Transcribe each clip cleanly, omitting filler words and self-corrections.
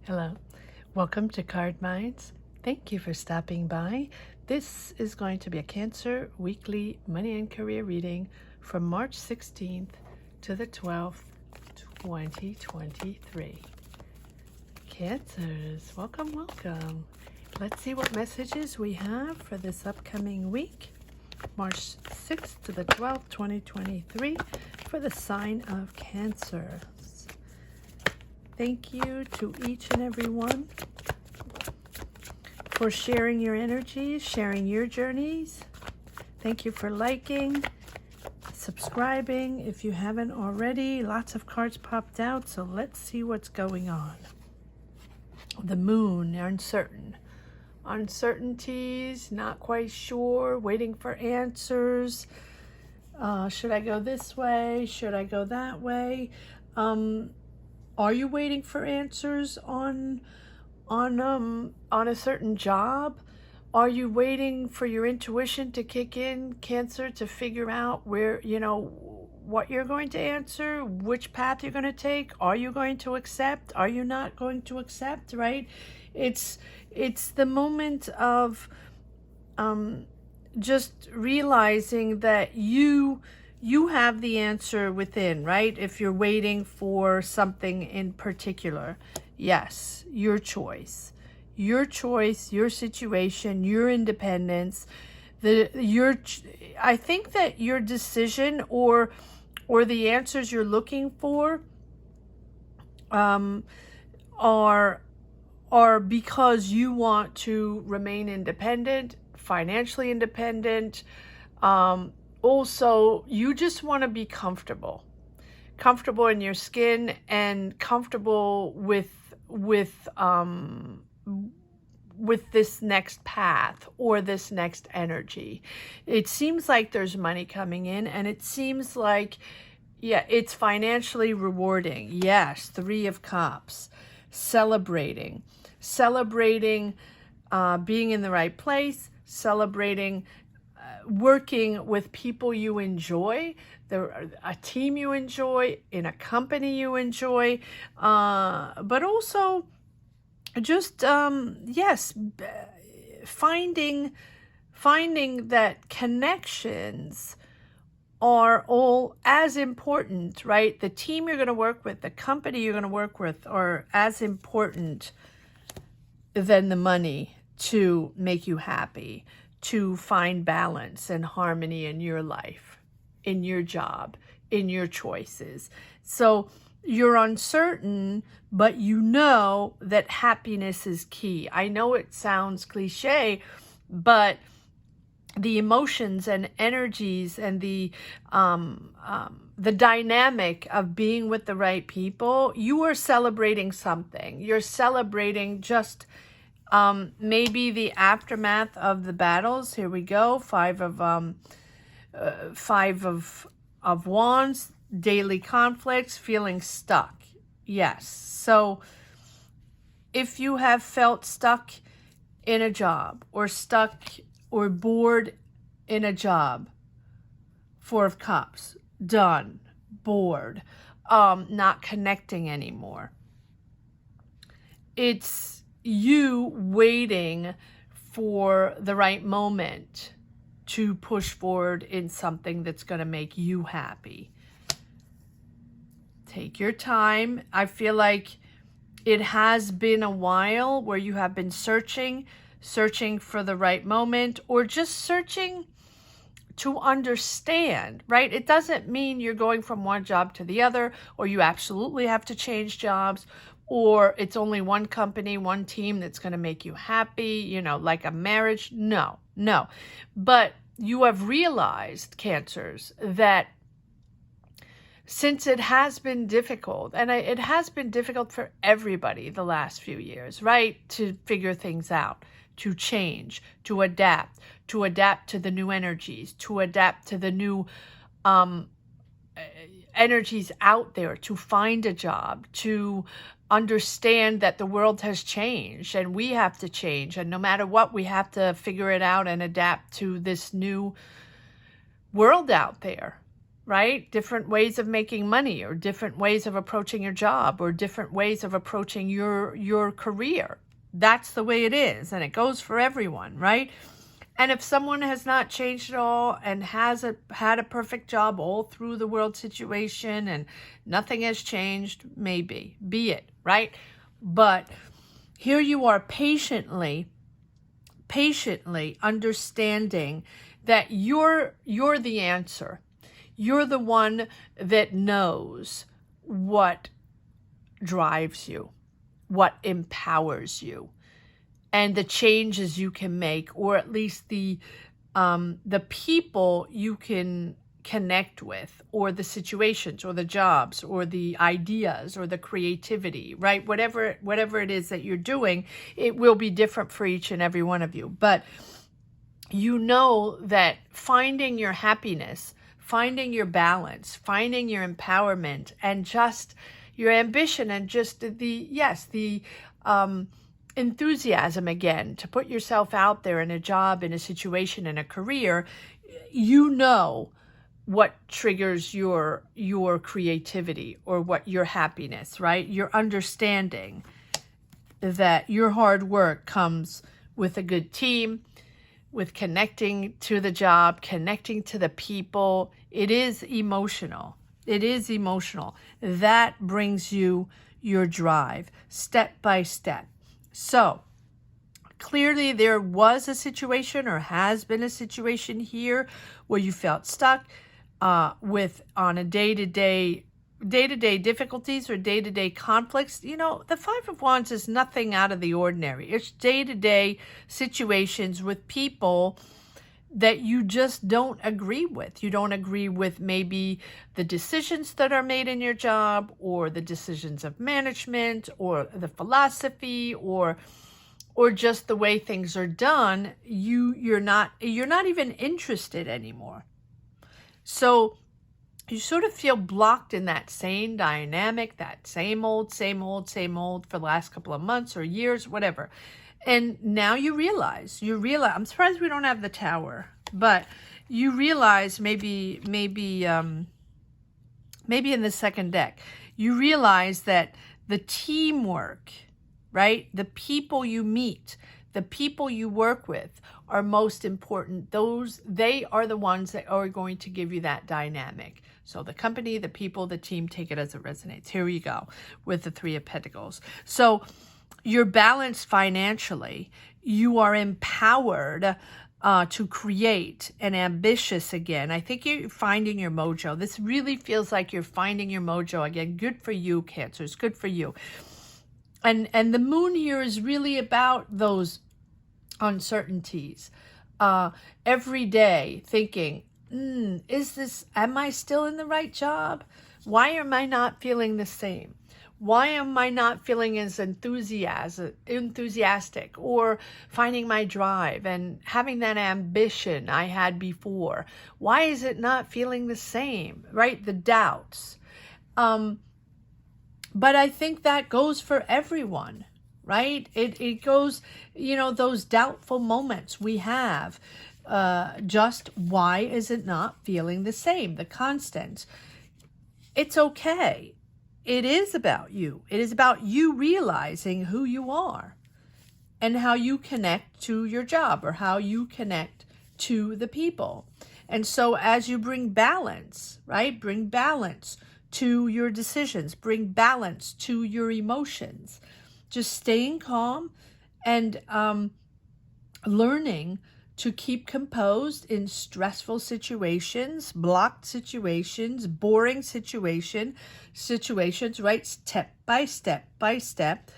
Hello, welcome to Card Minds. Thank you for stopping by. This is going to be a Cancer weekly money and career reading from March 16th to the 12th, 2023. Cancers, welcome, welcome. Let's see what messages we have for this upcoming week, March 6th to the 12th, 2023, for the sign of Cancer. Thank you to each and every one for sharing your energies, sharing your journeys. Thank you for liking, subscribing if you haven't already. Lots of cards popped out, so let's see what's going on. The moon, uncertain. Uncertainties, not quite sure, waiting for answers. Should I go this way? Should I go that way? Are you waiting for answers on a certain job? Are you waiting for your intuition to kick in, Cancer, to figure out where, what you're going to answer, which path you're going to take? Are you going to accept? Are you not going to accept, right? It's the moment of just realizing that you have the answer within, right? If you're waiting for something in particular, yes, your choice, your situation, your independence, I think that your decision or the answers you're looking for are because you want to remain independent, financially independent. Also, you just want to be comfortable in your skin and comfortable with this next path or this next energy. It seems like there's money coming in, and it seems like, yeah, it's financially rewarding. Yes, 3 of Cups, celebrating, being in the right place, celebrating working with people you enjoy, a team you enjoy, in a company you enjoy, but also just, yes, finding that connections are all as important, right? The team you're going to work with, the company you're going to work with are as important than the money to make you happy, to find balance and harmony in your life, in your job, in your choices. So you're uncertain, but you know that happiness is key. I know it sounds cliche, but the emotions and energies and the dynamic of being with the right people, you are celebrating something. You're celebrating just maybe the aftermath of the battles. Here we go. 5 of Wands, daily conflicts, feeling stuck. Yes. So if you have felt stuck in a job or stuck or bored in a job, 4 of Cups, done, bored, not connecting anymore. It's you waiting for the right moment to push forward in something that's going to make you happy. Take your time. I feel like it has been a while where you have been searching for the right moment, or just searching to understand, right? It doesn't mean you're going from one job to the other, or you absolutely have to change jobs, or it's only one company, one team that's going to make you happy, like a marriage. No. But you have realized, Cancers, that since it has been difficult, and it has been difficult for everybody the last few years, right? To figure things out, to change, to adapt to the new energies, to adapt to the new energies out there, to find a job, to understand that the world has changed and we have to change. And no matter what, we have to figure it out and adapt to this new world out there, right? Different ways of making money, or different ways of approaching your job, or different ways of approaching your career. That's the way it is, and it goes for everyone, right? And if someone has not changed at all and had a perfect job all through the world situation and nothing has changed, maybe, be it, right? But here you are patiently understanding that you're the answer. You're the one that knows what drives you, what empowers you, and the changes you can make, or at least the people you can connect with, or the situations, or the jobs, or the ideas, or the creativity, right? Whatever it is that you're doing, it will be different for each and every one of you. But you know that finding your happiness, finding your balance, finding your empowerment, and just your ambition, and just the enthusiasm again to put yourself out there in a job, in a situation, in a career, you know what triggers your creativity, or what your happiness, right? Your understanding that your hard work comes with a good team, with connecting to the job, connecting to the people. It is emotional. It is emotional. That brings you your drive, step by step. So clearly there was a situation, or has been a situation here, where you felt stuck on a day-to-day difficulties, or day-to-day conflicts. You know, the Five of Wands is nothing out of the ordinary. It's day-to-day situations with people that you just don't agree with. You don't agree with maybe the decisions that are made in your job, or the decisions of management, or the philosophy, or just the way things are done. You're not even interested anymore. So you sort of feel blocked in that same dynamic, that same old for the last couple of months or years, whatever. And now you realize, I'm surprised we don't have the Tower, but you realize maybe in the second deck, you realize that the teamwork, right? The people you meet, the people you work with are most important. They are the ones that are going to give you that dynamic. So the company, the people, the team, take it as it resonates. Here you go with the Three of Pentacles. So you're balanced financially. You are empowered to create, and ambitious again. I think you're finding your mojo. This really feels like you're finding your mojo again. Good for you, Cancers. Good for you. And the moon here is really about those uncertainties. Every day thinking, am I still in the right job? Why am I not feeling the same? Why am I not feeling as enthusiastic, or finding my drive and having that ambition I had before? Why is it not feeling the same, right? The doubts. But I think that goes for everyone, right? It goes, those doubtful moments we have. Just why is it not feeling the same? The constant. It's okay. It is about you. It is about you realizing who you are, and how you connect to your job, or how you connect to the people. And so as you bring balance, right? Bring balance to your decisions, bring balance to your emotions, just staying calm and learning to keep composed in stressful situations, blocked situations, boring situations, right? Step by step,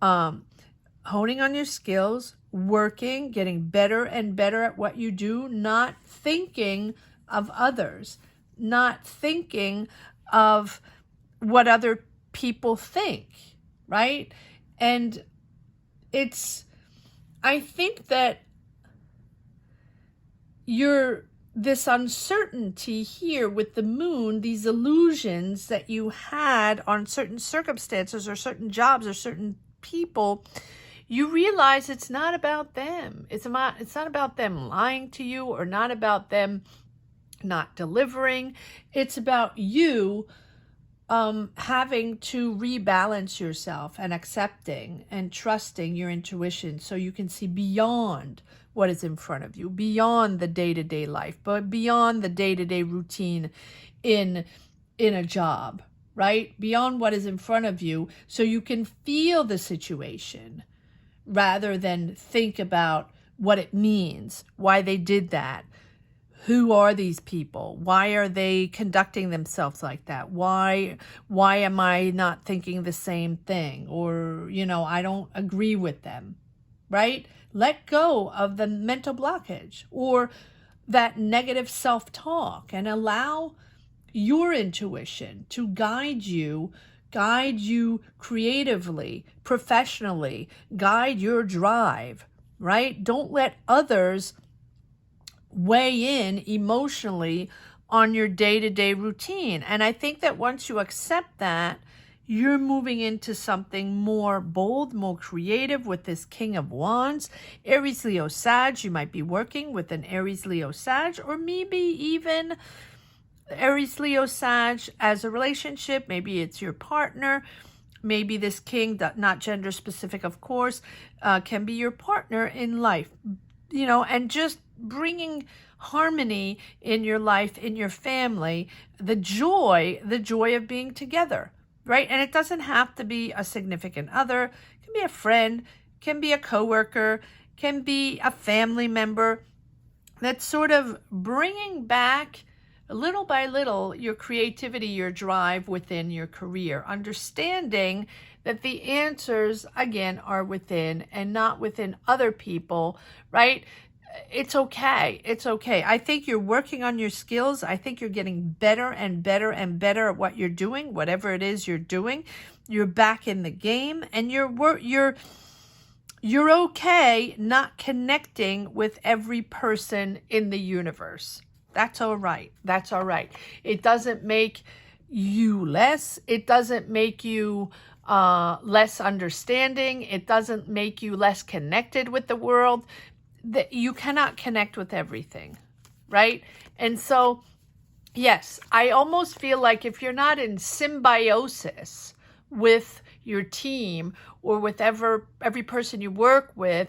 honing on your skills, working, getting better and better at what you do, not thinking of others, not thinking of what other people think, right? And I think that this uncertainty here with the moon, these illusions that you had on certain circumstances, or certain jobs, or certain people, you realize it's not about them. It's not about them lying to you, or not about them not delivering. It's about you having to rebalance yourself and accepting and trusting your intuition so you can see beyond what is in front of you, beyond the day-to-day life, but beyond the day-to-day routine in a job, right? Beyond what is in front of you, so you can feel the situation rather than think about what it means, why they did that. Who are these people? Why are they conducting themselves like that? Why am I not thinking the same thing? Or, I don't agree with them, right? Let go of the mental blockage or that negative self-talk and allow your intuition to guide you creatively, professionally, guide your drive, right? Don't let others weigh in emotionally on your day-to-day routine. And I think that once you accept that, you're moving into something more bold, more creative with this King of Wands. Aries, Leo, Sag, you might be working with an Aries, Leo, Sag, or maybe even Aries, Leo, Sag as a relationship. Maybe it's your partner. Maybe this king, not gender specific, of course, can be your partner in life, and just bringing harmony in your life, in your family, the joy of being together, right? And it doesn't have to be a significant other. It can be a friend, can be a coworker, can be a family member. That's sort of bringing back little by little your creativity, your drive within your career, understanding that the answers, again, are within and not within other people, right? It's okay. It's okay. I think you're working on your skills. I think you're getting better and better and better at what you're doing, whatever it is you're doing. You're back in the game, and you're okay not connecting with every person in the universe. That's all right. That's all right. It doesn't make you less. It doesn't make you less understanding. It doesn't make you less connected with the world. That you cannot connect with everything, right? And so, yes, I almost feel like if you're not in symbiosis with your team or with every person you work with,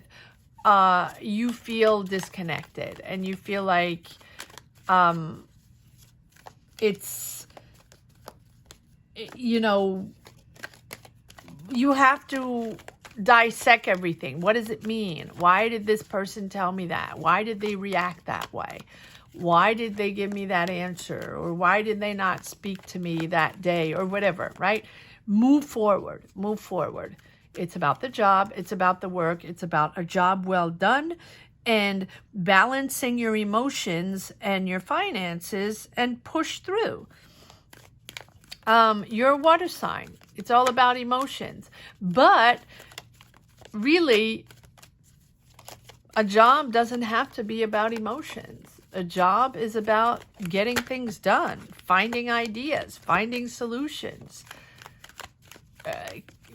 you feel disconnected and you feel like it's, you have to dissect everything. What does it mean? Why did this person tell me that? Why did they react that way? Why did they give me that answer? Or why did they not speak to me that day? Or whatever, right? Move forward. Move forward. It's about the job. It's about the work. It's about a job well done and balancing your emotions and your finances and push through. You're a water sign. It's all about emotions. But really, a job doesn't have to be about emotions. A job is about getting things done, finding ideas, finding solutions,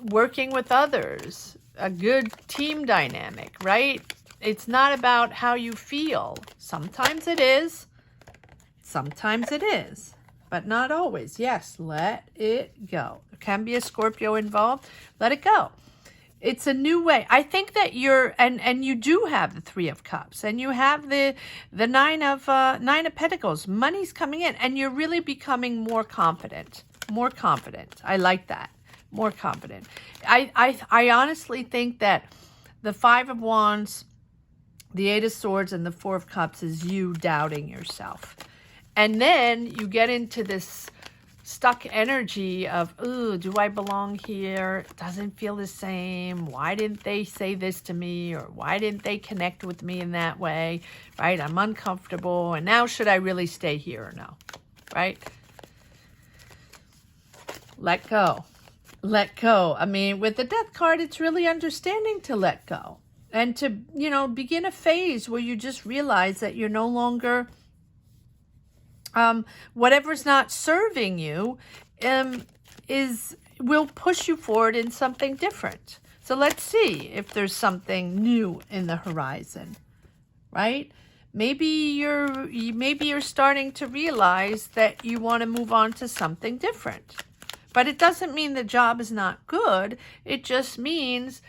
working with others, a good team dynamic, right? It's not about how you feel. Sometimes it is. Sometimes it is. But not always. Yes, let it go. There can be a Scorpio involved. Let it go. It's a new way. I think that you're, and you do have the Three of Cups, and you have the Nine of Pentacles. Money's coming in, and you're really becoming more confident. More confident. I like that. More confident. I honestly think that the Five of Wands, the Eight of Swords, and the Four of Cups is you doubting yourself. And then you get into this stuck energy of, ooh, do I belong here? It doesn't feel the same. Why didn't they say this to me? Or why didn't they connect with me in that way? Right? I'm uncomfortable. And now should I really stay here or no? Right? Let go. Let go. I mean, with the Death card, it's really understanding to let go. And to, begin a phase where you just realize that you're no longer... whatever's not serving you will push you forward in something different. So let's see if there's something new in the horizon, right? maybe you're starting to realize that you want to move on to something different. But it doesn't mean the job is not good. It just means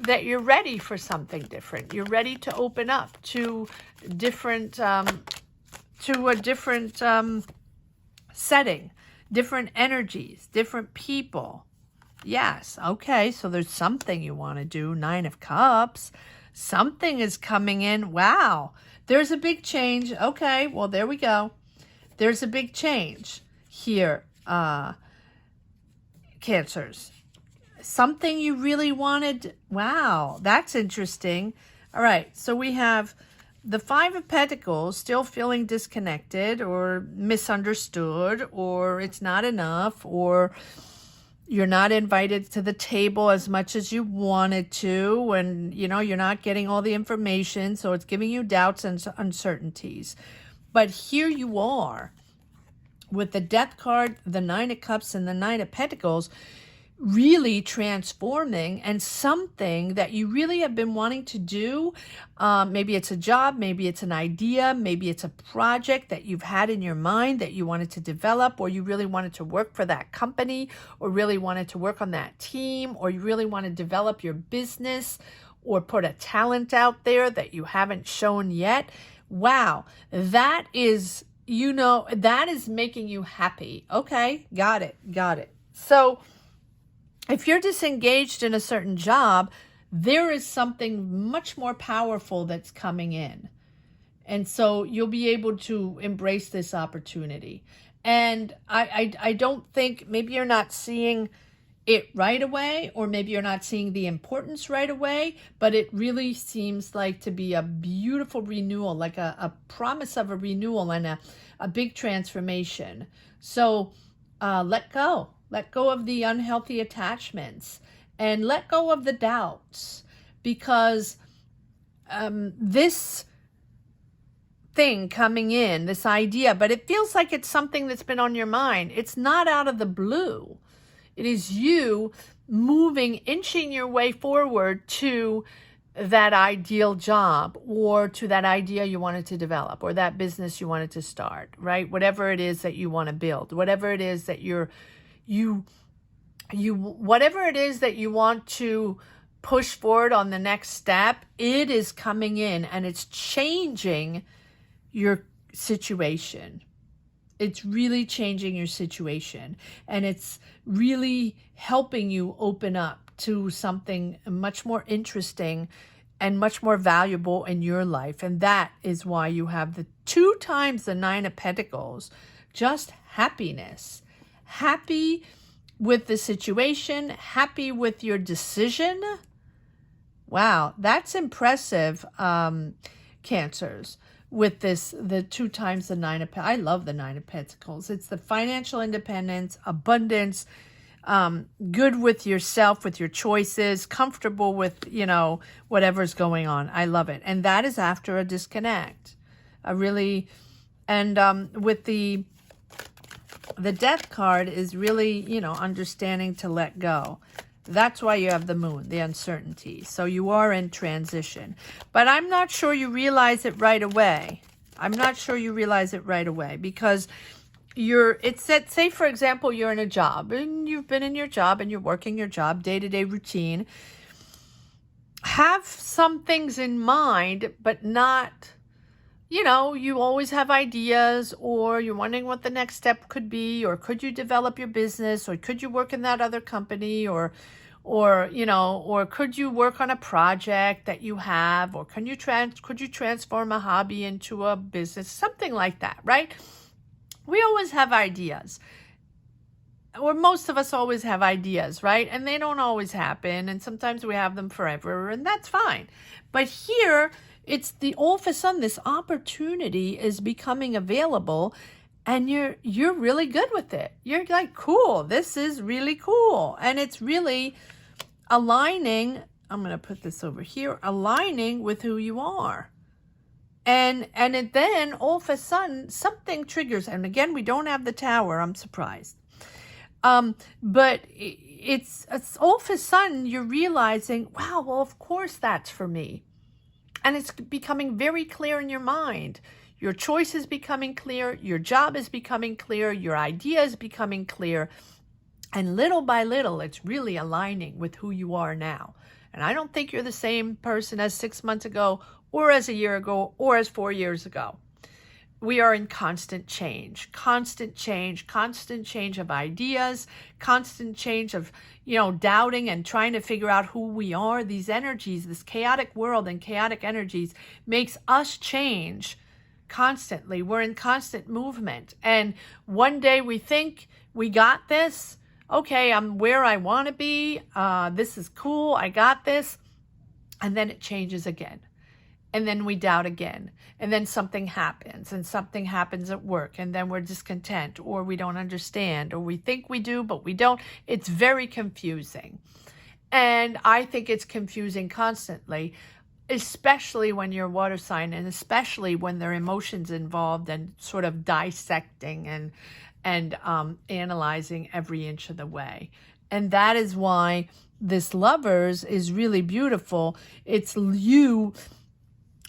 that you're ready for something different. You're ready to open up to different, to a different setting, different energies, different people. Yes, okay, so there's something you want to do. 9 of Cups. Something is coming in. Wow, there's a big change. Okay, well, there we go. There's a big change here, Cancers. Something you really wanted. Wow, that's interesting. All right, so we have the 5 of Pentacles, still feeling disconnected or misunderstood, or it's not enough, or you're not invited to the table as much as you wanted to, and you're not getting all the information, so it's giving you doubts and uncertainties. But here you are with the Death card, the 9 of Cups, and the 9 of Pentacles, really transforming, and something that you really have been wanting to do. Maybe it's a job, maybe it's an idea, maybe it's a project that you've had in your mind that you wanted to develop, or you really wanted to work for that company, or really wanted to work on that team, or you really want to develop your business or put a talent out there that you haven't shown yet. Wow, that is, that is making you happy. Okay, got it. So if you're disengaged in a certain job, there is something much more powerful that's coming in. And so you'll be able to embrace this opportunity. And I don't think, maybe you're not seeing it right away, or maybe you're not seeing the importance right away, but it really seems like to be a beautiful renewal, like a promise of a renewal and a big transformation. So let go. Let go of the unhealthy attachments and let go of the doubts, because this thing coming in, this idea, but it feels like it's something that's been on your mind. It's not out of the blue. It is you moving, inching your way forward to that ideal job, or to that idea you wanted to develop, or that business you wanted to start, right? Whatever it is that you want to build, whatever it is that whatever it is that you want to push forward on the next step, it is coming in and it's changing your situation. It's really changing your situation, and it's really helping you open up to something much more interesting and much more valuable in your life. And that is why you have the 2 times the 9 of Pentacles, just happiness. Happy with the situation, happy with your decision. Wow, that's impressive, Cancers. With this, the 2 times the 9 of Pentacles. I love the 9 of Pentacles. It's the financial independence, abundance, good with yourself, with your choices, comfortable with, whatever's going on. I love it. And that is after a disconnect. With the Death card is really, understanding to let go. That's why you have the Moon, the uncertainty. So you are in transition. But I'm not sure you realize it right away. Because say, for example, you're in a job, and you've been in your job, and you're working your job, day-to-day routine. Have some things in mind, but not... you always have ideas, or you're wondering what the next step could be, or could you develop your business, or could you work in that other company, or could you work on a project that you have, or could you transform a hobby into a business, something like that, right? We always have ideas, or most of us always have ideas, right? And they don't always happen, and sometimes we have them forever, and that's fine. But here, it's all of a sudden this opportunity is becoming available, and you're really good with it. You're like, cool, this is really cool. And it's really aligning, I'm going to put this over here, aligning with who you are. And then all of a sudden something triggers. And again, we don't have the Tower. I'm surprised. But it's all of a sudden you're realizing, wow, well, of course that's for me. And it's becoming very clear in your mind. Your choice is becoming clear. Your job is becoming clear. Your idea is becoming clear. And little by little, it's really aligning with who you are now. And I don't think you're the same person as 6 months ago, or as a year ago, or as 4 years ago. We are in constant change of ideas, constant change of, doubting and trying to figure out who we are. These energies, this chaotic world and chaotic energies makes us change constantly. We're in constant movement. And one day we think we got this. Okay, I'm where I want to be. This is cool. I got this. And then it changes again. And then we doubt again. And then something happens. And something happens at work. And then we're discontent. Or we don't understand. Or we think we do, but we don't. It's very confusing. And I think it's confusing constantly, especially when you're a water sign, and especially when there are emotions involved and sort of dissecting and analyzing every inch of the way. And that is why this Lovers is really beautiful. It's you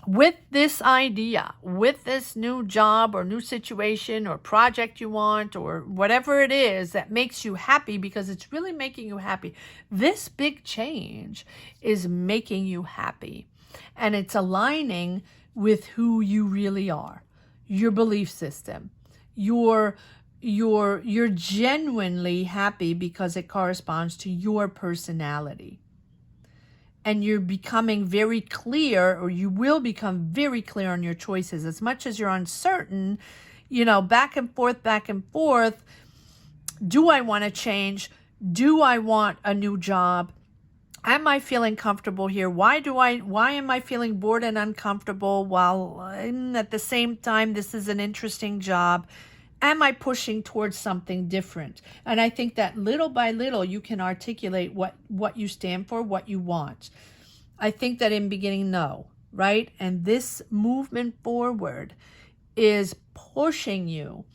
with this idea, with this new job or new situation or project you want, or whatever it is that makes you happy, because it's really making you happy. This big change is making you happy. And it's aligning with who you really are, your belief system. You're genuinely happy because it corresponds to your personality. And you're becoming very clear, or you will become very clear on your choices. As much as you're uncertain, back and forth. Do I want to change? Do I want a new job? Am I feeling comfortable here? Why am I feeling bored and uncomfortable while at the same time this is an interesting job? Am I pushing towards something different? And I think that little by little you can articulate what you stand for, what you want. I think that in beginning, no, right? And this movement forward is pushing you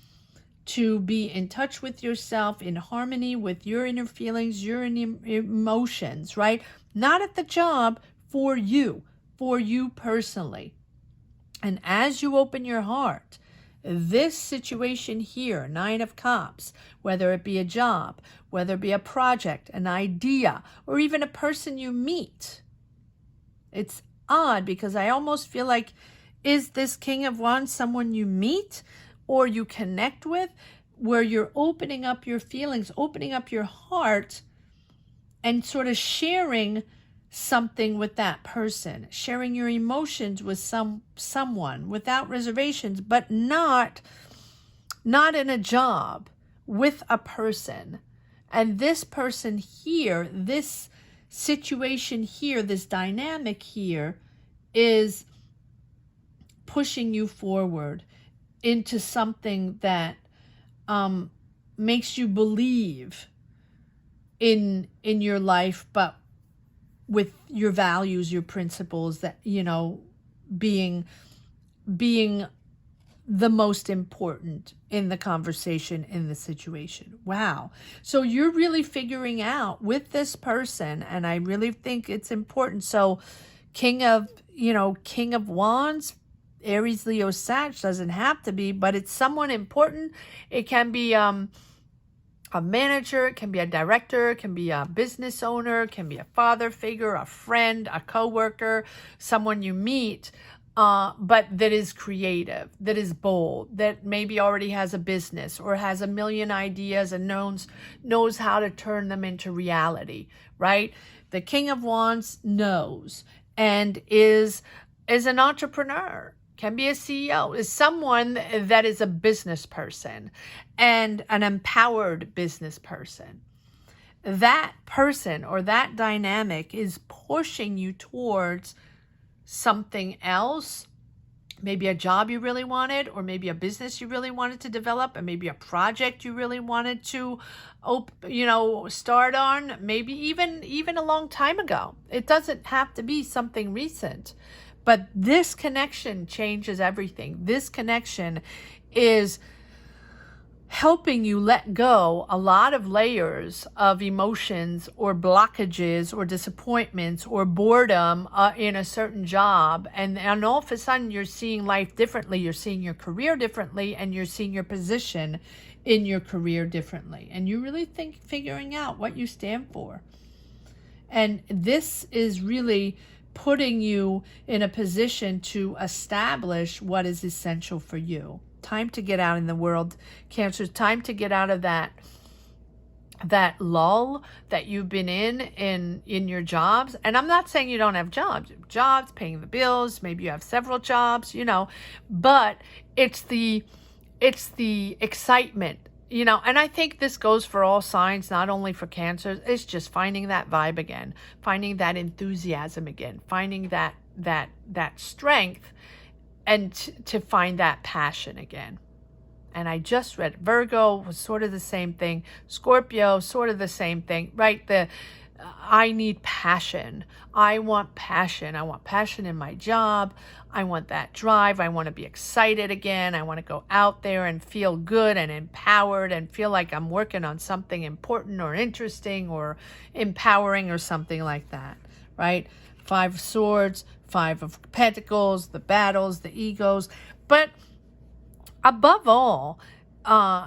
to be in touch with yourself, in harmony with your inner feelings, your inner emotions, right? Not at the job, for you personally. And as you open your heart, this situation here, 9 of Cups, whether it be a job, whether it be a project, an idea, or even a person you meet. It's odd because I almost feel like, is this King of Wands someone you meet or you connect with, where you're opening up your feelings, opening up your heart, and sort of sharing something with that person, sharing your emotions with someone without reservations, but not in a job, with a person. And this person here, this situation here, this dynamic here is pushing you forward into something that makes you believe in your life, but with your values, your principles, that, being the most important in the conversation, in the situation. Wow. So you're really figuring out with this person, and I really think it's important. So King of Wands, Aries, Leo, Sag, doesn't have to be, but it's someone important. It can be a manager, it can be a director, it can be a business owner, it can be a father figure, a friend, a coworker, someone you meet, but that is creative, that is bold, that maybe already has a business or has a million ideas and knows how to turn them into reality, right? The King of Wands knows and is an entrepreneur, can be a CEO, is someone that is a business person and an empowered business person. That person or that dynamic is pushing you towards something else, maybe a job you really wanted, or maybe a business you really wanted to develop, and maybe a project you really wanted to start on, maybe even a long time ago. It doesn't have to be something recent. But this connection changes everything. This connection is helping you let go a lot of layers of emotions or blockages or disappointments or boredom in a certain job. And all of a sudden you're seeing life differently. You're seeing your career differently, and you're seeing your position in your career differently. And you really figuring out what you stand for. And this is really putting you in a position to establish what is essential for you. Time to get out in the world, Cancer. Time to get out of that lull that you've been in your jobs. And I'm not saying you don't have jobs paying the bills. Maybe you have several jobs, but it's the excitement, and I think this goes for all signs, not only for Cancers. It's just finding that vibe again, finding that enthusiasm again, finding that strength, and to find that passion again. And I just read Virgo was sort of the same thing. Scorpio, sort of the same thing, right? I need passion. I want passion. I want passion in my job. I want that drive. I want to be excited again. I want to go out there and feel good and empowered and feel like I'm working on something important or interesting or empowering or something like that, right? 5 of Swords, 5 of Pentacles, the battles, the egos. But above all,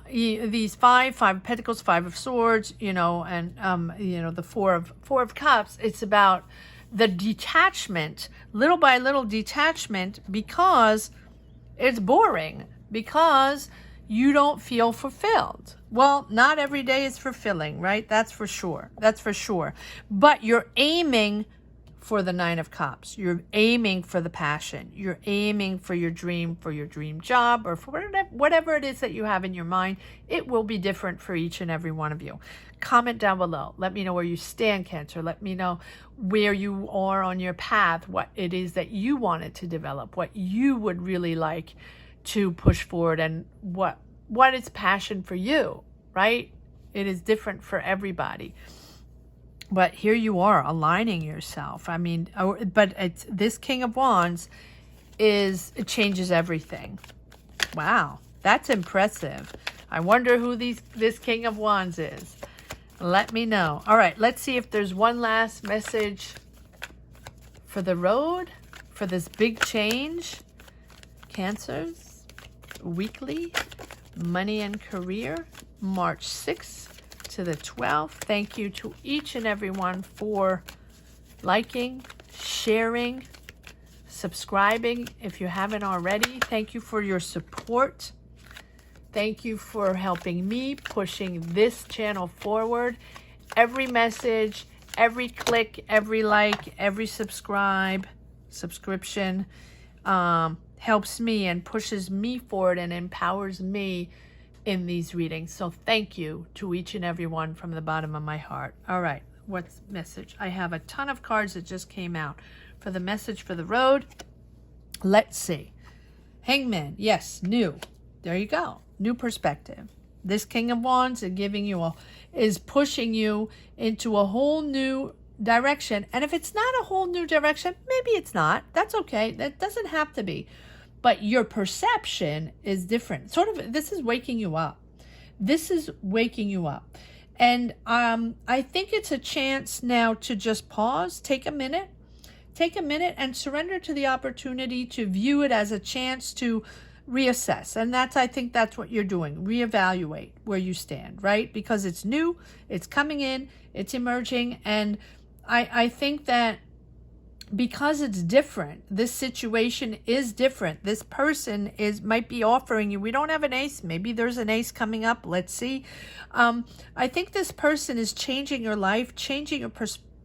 these five of Pentacles, 5 of Swords, and the four of Cups, it's about the detachment, little by little detachment, because it's boring, because you don't feel fulfilled. Well, not every day is fulfilling, right? That's for sure. But you're aiming for the 9 of Cups. You're aiming for the passion. You're aiming for your dream job, or for whatever it is that you have in your mind. It will be different for each and every one of you. Comment down below. Let me know where you stand, Cancer. Let me know where you are on your path, what it is that you wanted to develop, what you would really like to push forward, and what is passion for you, right? It is different for everybody. But here you are aligning yourself. I mean, but this King of Wands it changes everything. Wow, that's impressive. I wonder who this King of Wands is. Let me know. All right, let's see if there's one last message for the road, for this big change. Cancers, weekly, money and career, March 6th to the 12th. Thank you to each and everyone for liking, sharing, subscribing if you haven't already. Thank you for your support. Thank you for helping me pushing this channel forward. Every message, every click, every like, every subscription helps me and pushes me forward and empowers me in these readings. So thank you to each and every one from the bottom of my heart. All right, what's message? I have a ton of cards that just came out for the message for the road. Let's see. Hangman, yes, new. There you go. New perspective. This King of Wands is pushing you into a whole new direction. And if it's not a whole new direction, maybe it's not. That's okay. That doesn't have to be. But your perception is different. This is waking you up. This is waking you up. And I think it's a chance now to just pause, take a minute and surrender to the opportunity to view it as a chance to reassess. And I think that's what you're doing. Reevaluate where you stand, right? Because it's new, it's coming in, it's emerging. And I think that because it's different, this situation is different. This person might be offering you, we don't have an ace, maybe there's an ace coming up, let's see. I think this person is changing your life, changing your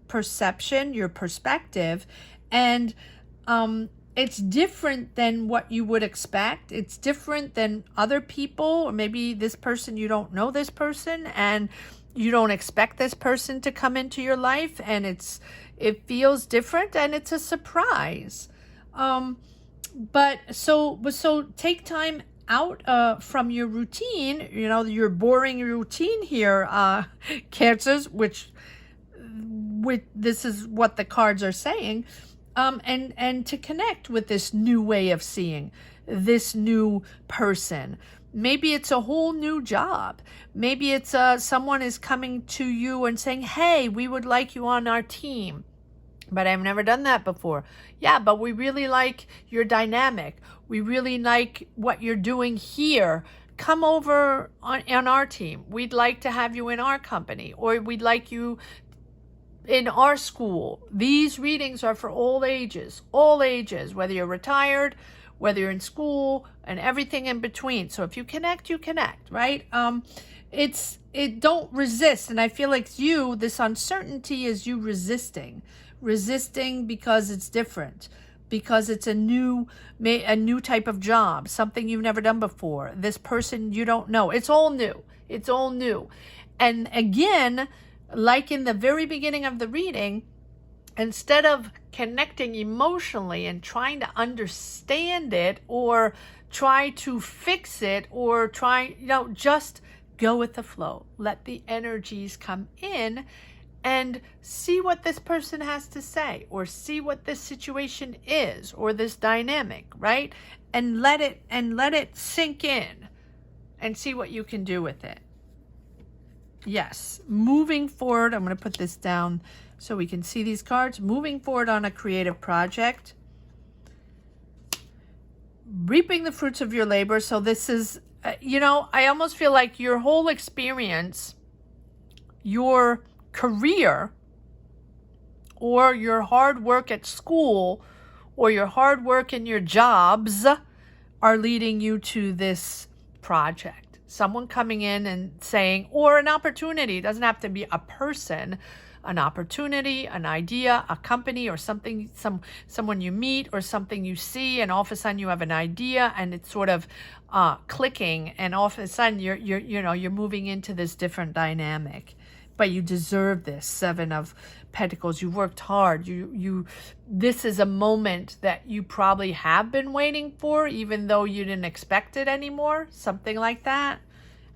perception, your perspective, and it's different than what you would expect. It's different than other people, or maybe this person, you don't know this person and you don't expect this person to come into your life, and it feels different and it's a surprise. But so take time out from your routine, your boring routine here, Cancers, which this is what the cards are saying, and to connect with this new way of seeing. this new person. Maybe it's a whole new job. Maybe it's someone is coming to you and saying, hey, we would like you on our team. But I've never done that before. Yeah, but we really like your dynamic. We really like what you're doing here. Come over on our team. We'd like to have you in our company, or we'd like you in our school. These readings are for all ages, whether you're retired, whether you're in school, and everything in between. So if you connect, you connect, right? Don't resist. And I feel like this uncertainty is you resisting because it's different, because it's a new type of job, something you've never done before. This person you don't know. It's all new. And again, like in the very beginning of the reading, instead of connecting emotionally and trying to understand it or try to fix it or just go with the flow. Let the energies come in and see what this person has to say, or see what this situation is, or this dynamic, right? And let it sink in and see what you can do with it. Yes, moving forward, I'm going to put this down so we can see these cards. Moving forward on a creative project. Reaping the fruits of your labor. So this is, I almost feel like your whole experience, your career, or your hard work at school, or your hard work in your jobs are leading you to this project. Someone coming in and saying, or an opportunity, it doesn't have to be a person, an opportunity, an idea, a company, or something, someone you meet, or something you see, and all of a sudden you have an idea and it's sort of clicking, and all of a sudden you're moving into this different dynamic. But you deserve this. 7 of Pentacles. You worked hard. This is a moment that you probably have been waiting for, even though you didn't expect it anymore. Something like that.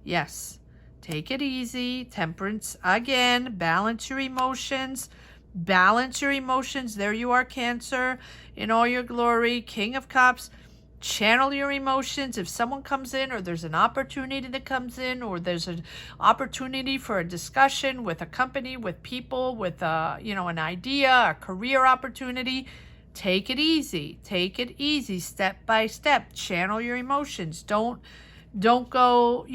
Yes. Take it easy. Temperance again. Balance your emotions. Balance your emotions. There you are, Cancer, in all your glory. King of Cups. Channel your emotions. If someone comes in, or there's an opportunity that comes in, or there's an opportunity for a discussion with a company, with people, with an idea, a career opportunity, take it easy. Take it easy, step by step. Channel your emotions. Don't go,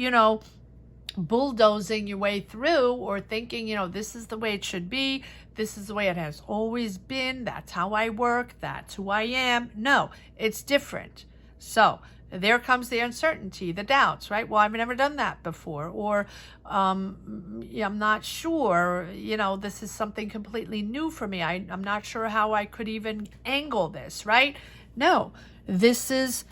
bulldozing your way through, or thinking, this is the way it should be. This is the way it has always been. That's how I work. That's who I am. No, it's different. So there comes the uncertainty, the doubts, right? Well, I've never done that before, or I'm not sure, this is something completely new for me. I'm not sure how I could even angle this, right? No, this is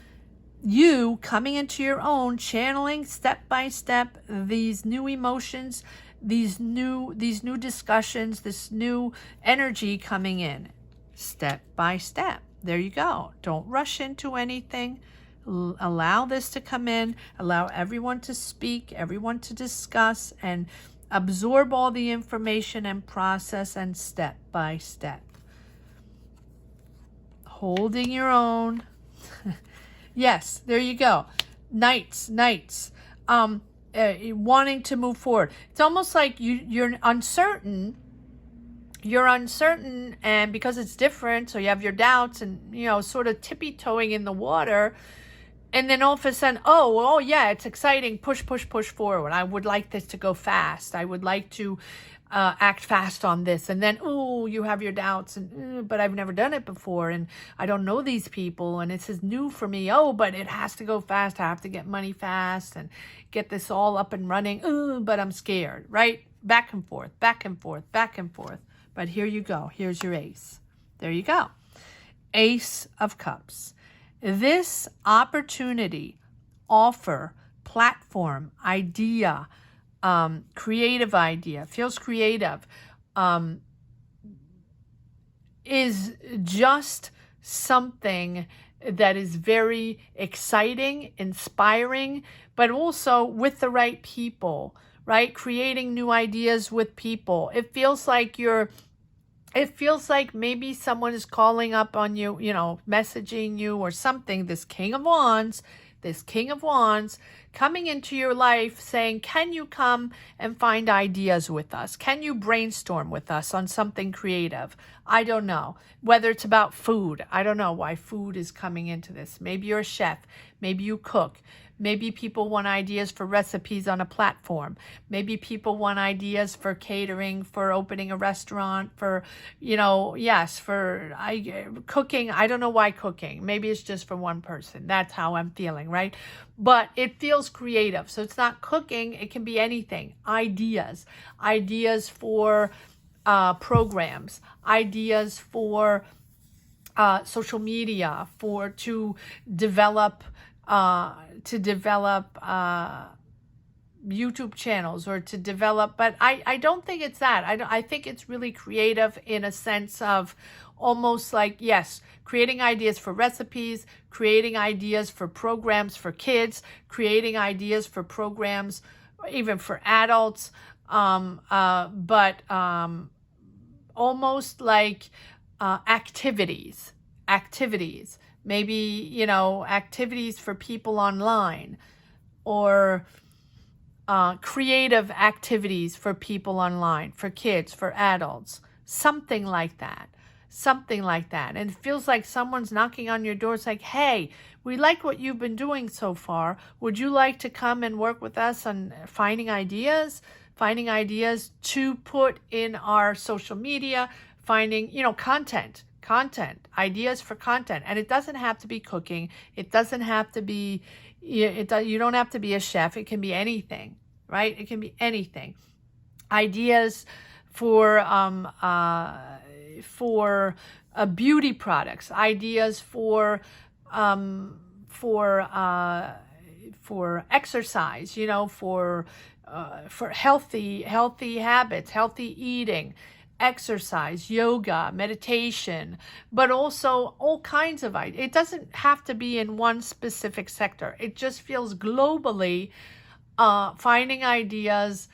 you coming into your own, channeling step by step these new emotions, these new discussions, this new energy coming in step by step. There you go. Don't rush into anything. Allow this to come in. Allow everyone to speak, everyone to discuss, and absorb all the information and process, and step by step. Holding your own. Yes, there you go. Knights. Wanting to move forward. It's almost like you're uncertain. You're uncertain, and because it's different, so you have your doubts, and sort of tippy-toeing in the water, and then all of a sudden, oh yeah, it's exciting. Push forward. I would like this to go fast. I would like to act fast on this, and then you have your doubts, and but I've never done it before, and I don't know these people, and this is new for me. But it has to go fast. I have to get money fast and get this all up and running. But I'm scared, right? Back and forth. But here you go. Here's your ace. There you go. Ace of Cups. This opportunity, offer, platform, idea, creative idea, feels creative, is just something that is very exciting, inspiring, but also with the right people, right? Creating new ideas with people. It feels like you're It feels like maybe someone is calling up on you, you know, messaging you or something. This King of Wands coming into your life saying, can you come and find ideas with us? Can you brainstorm with us on something creative? I don't know. Whether it's about food, I don't know why food is coming into this. Maybe you're a chef. Maybe you cook. Maybe people want ideas for recipes on a platform. Maybe people want ideas for catering, for opening a restaurant, for, you know, yes, for cooking. I don't know why cooking. Maybe it's just for one person. That's how I'm feeling, right? But it feels creative. So it's not cooking. It can be anything. Ideas for programs, ideas for social media, to develop YouTube channels, or to develop, but I don't think it's that. I think it's really creative in a sense of almost like, yes, creating ideas for recipes, creating ideas for programs for kids, creating ideas for programs even for adults, but almost like activities, maybe, you know, activities for people online, or creative activities for people online, for kids, for adults, something like that. And it feels like someone's knocking on your door. It's like, hey, we like what you've been doing so far. Would you like to come and work with us on finding ideas to put in our social media, finding, you know, content, ideas for content. And it doesn't have to be cooking. It doesn't have to be, you don't have to be a chef. It can be anything, right? It can be anything. Ideas for beauty products, ideas for exercise, you know, for healthy habits, healthy eating, exercise, yoga, meditation, but also all kinds of ideas. It doesn't have to be in one specific sector. It just feels globally finding ideas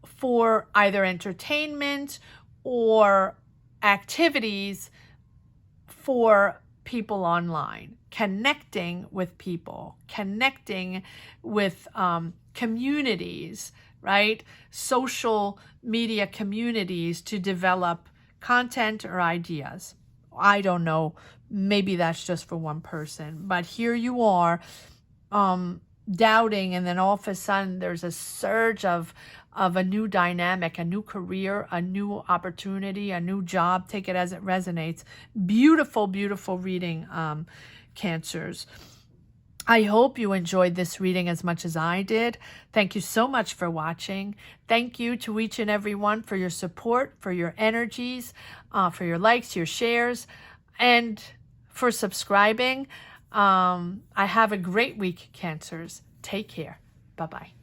for either entertainment or activities for people online, connecting with people, connecting with communities, right? Social media communities to develop content or ideas. I don't know. Maybe that's just for one person, but here you are doubting, and then all of a sudden there's a surge of a new dynamic, a new career, a new opportunity, a new job. Take it as it resonates. Beautiful, beautiful reading, Cancers. I hope you enjoyed this reading as much as I did. Thank you so much for watching. Thank you to each and every one for your support, for your energies, for your likes, your shares, and for subscribing. I have a great week, Cancers. Take care. Bye-bye.